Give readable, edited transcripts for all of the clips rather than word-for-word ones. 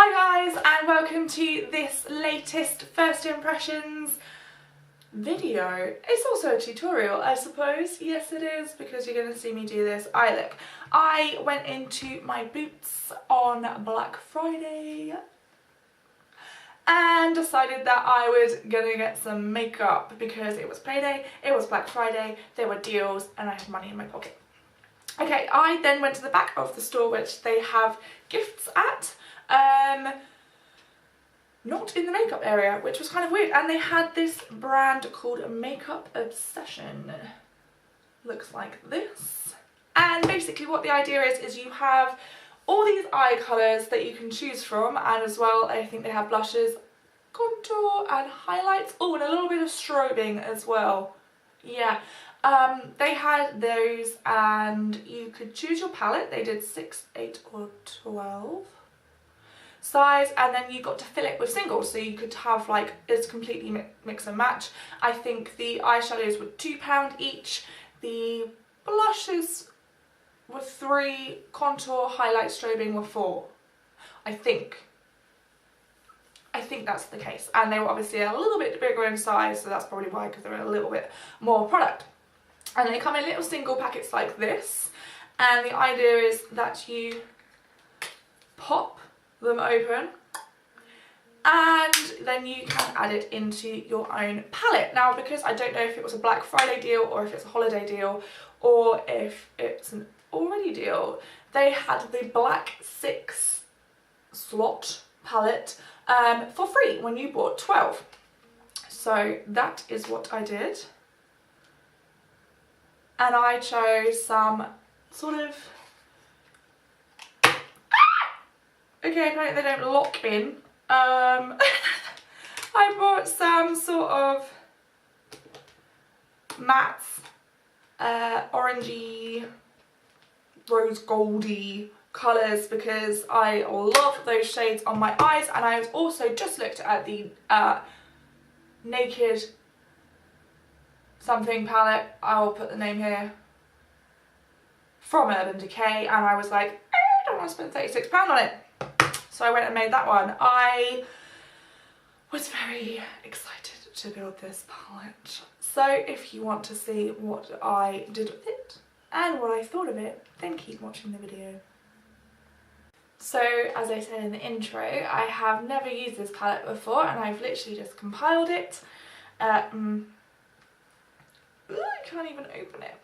Hi guys, and welcome to this latest first impressions video. It's also a tutorial, I suppose. Yes it is, because you're going to see me do this eye look. I went into my Boots on Black Friday and decided that I was gonna get some makeup because it was payday, it was Black Friday, there were deals and I had money in my pocket. Okay, I then went to the back of the store which they have gifts at. Not in the makeup area, which was kind of weird, and they had this brand called Makeup Obsession. Looks like this. And basically what the idea is you have all these eye colours that you can choose from, and as well I think they have blushes, contour and highlights, oh, and a little bit of strobing as well. Yeah, they had those and you could choose your palette. They did 6, 8 or 12 size, and then you got to fill it with singles, so you could have like it's completely mix and match. I think the eyeshadows were £2 each, the blushes were 3, contour, highlight, strobing were 4. I think that's the case, and they were obviously a little bit bigger in size, so that's probably why, because they're a little bit more product. And they come in little single packets like this, and the idea is that you pop them open and then you can add it into your own palette. Now, because I don't know if it was a Black Friday deal or if it's a holiday deal or if it's an already deal, they had the black 6 slot palette for free when you bought 12. So that is what I did, and I chose some sort of okay, apparently they don't lock in. I bought some sort of mattes, orangey, rose goldy colours because I love those shades on my eyes. And I also just looked at the Naked something palette, I'll put the name here, from Urban Decay, and I was like, I don't want to spend £36 on it. So I went and made that one. I was very excited to build this palette. So if you want to see what I did with it and what I thought of it, then keep watching the video. So as I said in the intro, I have never used this palette before, and I've literally just compiled it. I can't even open it.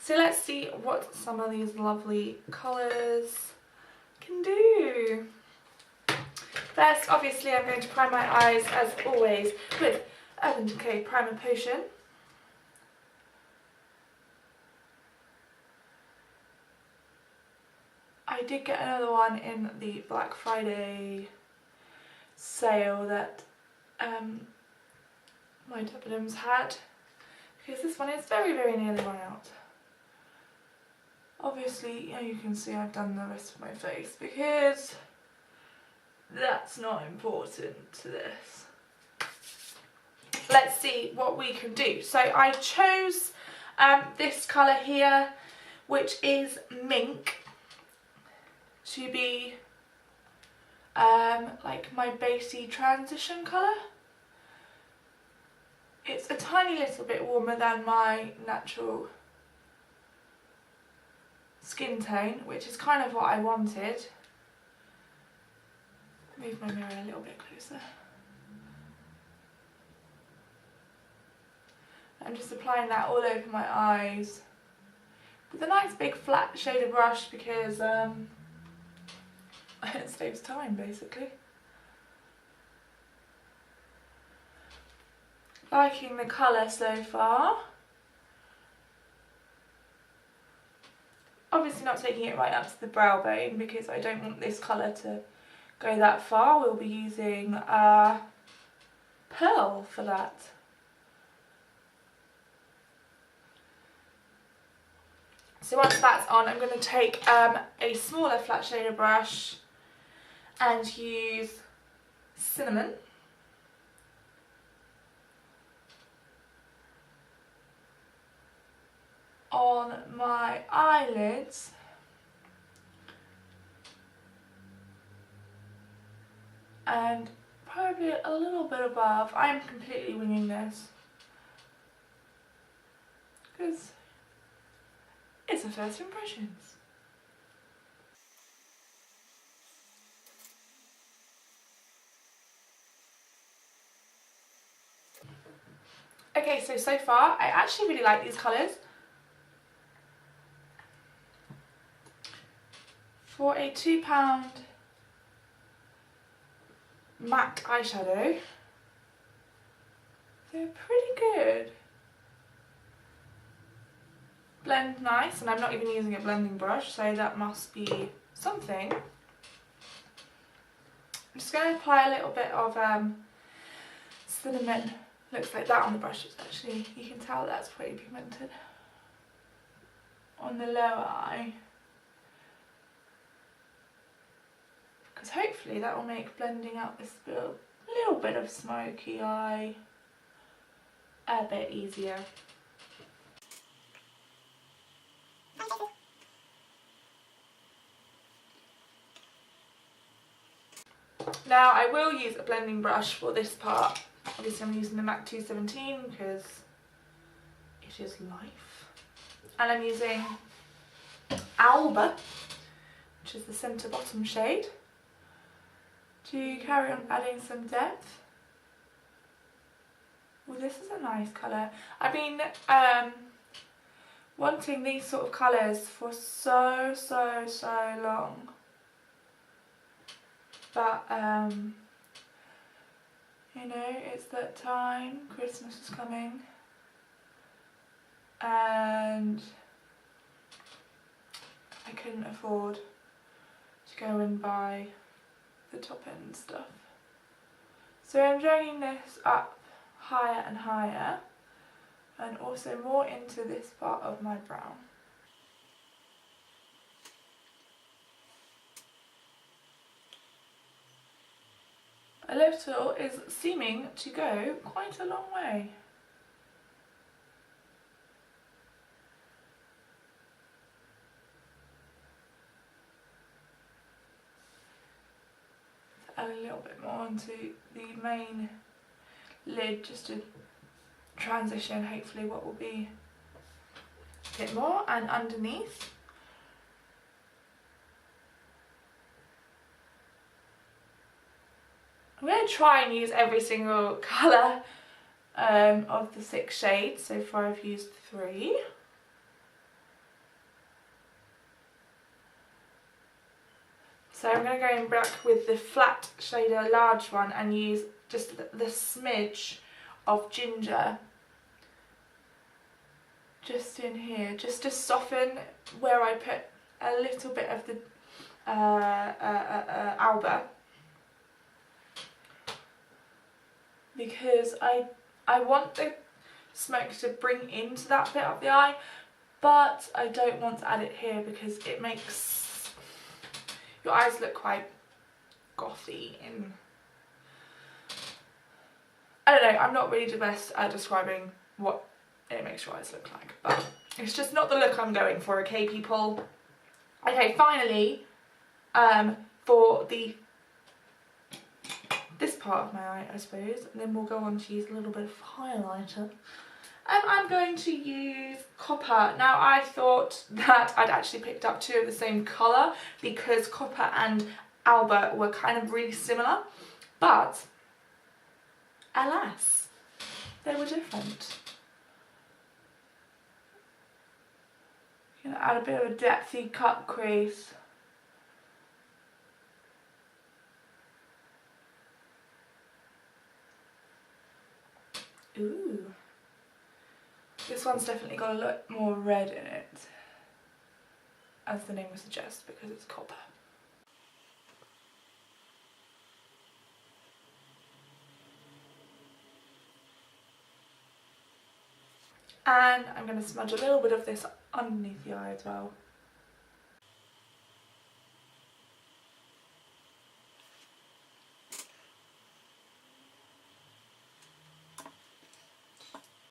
So let's see what some of these lovely colours can do. First, obviously, I'm going to prime my eyes as always with Urban Decay Primer Potion. I did get another one in the Black Friday sale that my Debenhams had, because this one is very, very nearly run out. Obviously, you can see I've done the rest of my face because that's not important to this. Let's see what we can do. So I chose this colour here, which is Mink, to be like my basey transition colour. It's a tiny little bit warmer than my natural skin tone, which is kind of what I wanted. Move my mirror a little bit closer. I'm just applying that all over my eyes with a nice big flat shader brush because it saves time basically. Liking the colour so far. Obviously not taking it right up to the brow bone because I don't want this colour to go that far. We'll be using Pearl for that. So once that's on, I'm going to take a smaller flat shader brush and use Cinnamon. On my eyelids and probably a little bit above. I am completely winging this because it's a first impressions. Okay, so far I actually really like these colours. For a £2 matte eyeshadow, they're pretty good. Blend nice, and I'm not even using a blending brush, so that must be something. I'm just going to apply a little bit of cinnamon. Looks like that on the brush. It's actually, you can tell that's pretty pigmented. On the lower eye. Because hopefully that will make blending out this little bit of smoky eye a bit easier. Now I will use a blending brush for this part. Obviously I'm using the MAC 217 because it is life. And I'm using Alba, which is the centre bottom shade, to carry on adding some depth. Well, this is a nice colour. I've been wanting these sort of colours for so long. But, you know, it's that time, Christmas is coming, and I couldn't afford to go and buy the top end stuff. So I'm dragging this up higher and higher, and also more into this part of my brow. A little is seeming to go quite a long way. Add a little bit more onto the main lid just to transition hopefully what will be a bit more, and underneath. I'm going to try and use every single colour of the 6 shades. So far I've used 3. So I'm going to go in back with the flat shader large one and use just the smidge of ginger just in here, just to soften where I put a little bit of the Alba. Because I want the smoke to bring into that bit of the eye, but I don't want to add it here because it makes your eyes look quite gothy and I don't know, I'm not really the best at describing what it makes your eyes look like, but it's just not the look I'm going for, okay people? Okay, finally, for this part of my eye, I suppose, and then we'll go on to use a little bit of highlighter. I'm going to use Copper. Now I thought that I'd actually picked up 2 of the same colour because Copper and Alba were kind of really similar, but alas, they were different. I'm going to add a bit of a depthy cut crease. Ooh. This one's definitely got a lot more red in it, as the name would suggest, because it's copper. And I'm going to smudge a little bit of this underneath the eye as well.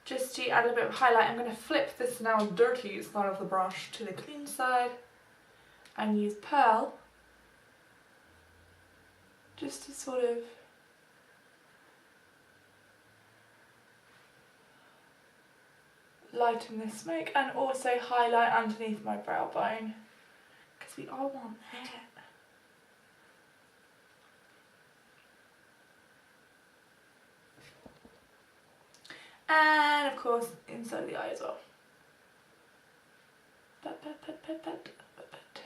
Just to add a bit of highlight, I'm going to flip this now dirty side of the brush to the clean side and use Pearl just to sort of lighten this smoke and also highlight underneath my brow bone because we all want hair. And of course inside of the eye as well. Pat, pat, pat, pat, pat, pat, pat.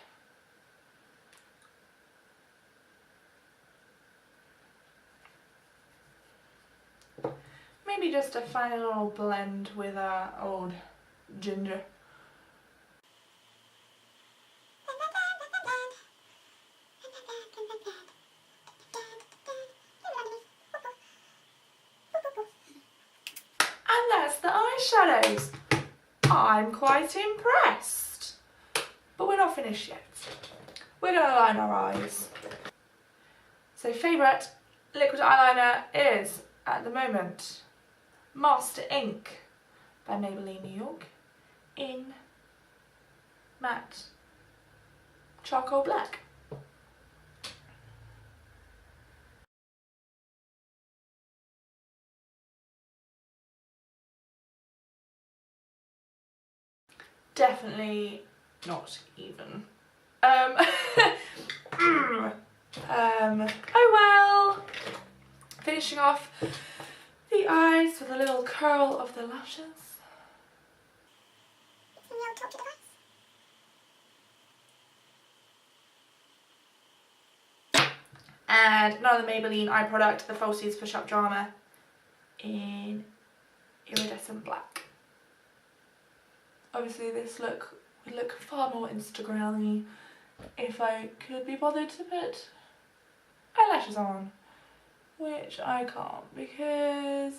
Maybe just a final little blend with old ginger. And that's the eyeshadows. I'm quite impressed. But we're not finished yet. We're going to line our eyes. So favourite liquid eyeliner is, at the moment, Master Ink by Maybelline New York in matte charcoal black. Definitely not even. Oh well. Finishing off the eyes with a little curl of the lashes. And another Maybelline eye product, the Falsies Push Up Drama in iridescent black. Obviously this look would look far more Instagram-y if I could be bothered to put eyelashes on, which I can't because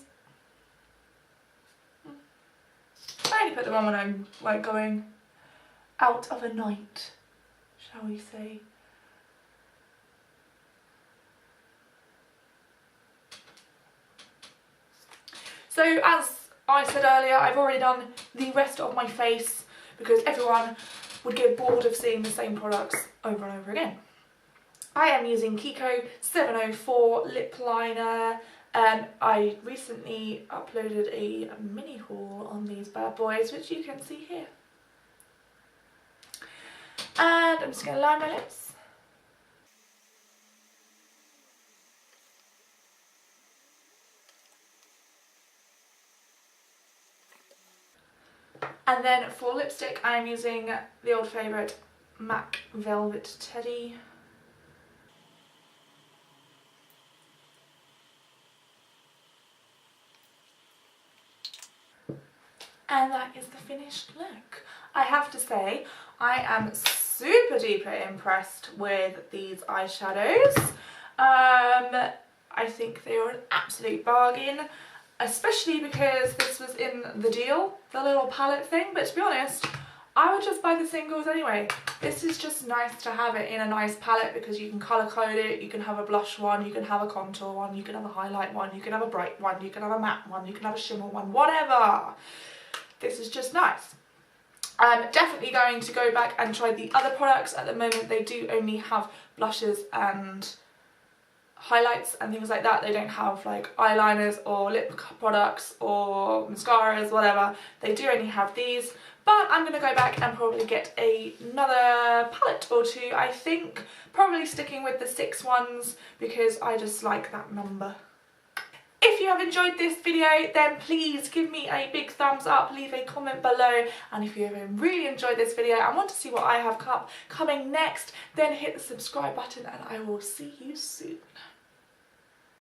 I only put them on when I'm like going out of a night, shall we say. So as I said earlier, I've already done the rest of my face because everyone would get bored of seeing the same products over and over again. I am using Kiko 704 lip liner. I recently uploaded a mini haul on these bad boys, which you can see here. And I'm just going to line my lips. And then for lipstick, I'm using the old favourite MAC Velvet Teddy. And that is the finished look. I have to say, I am super duper impressed with these eyeshadows. I think they are an absolute bargain, especially because this was in the deal, the little palette thing, but to be honest, I would just buy the singles anyway. This is just nice to have it in a nice palette because you can colour code it, you can have a blush one, you can have a contour one, you can have a highlight one, you can have a bright one, you can have a matte one, you can have a shimmer one, whatever. This is just nice. I'm definitely going to go back and try the other products. At the moment they do only have blushes and highlights and things like that. They don't have like eyeliners or lip products or mascaras, whatever. They do only have these, but I'm going to go back and probably get another palette or two. I think probably sticking with the 6 ones because I just like that number. If you have enjoyed this video, then please give me a big thumbs up, leave a comment below, and if you have really enjoyed this video and want to see what I have coming next, then hit the subscribe button and I will see you soon.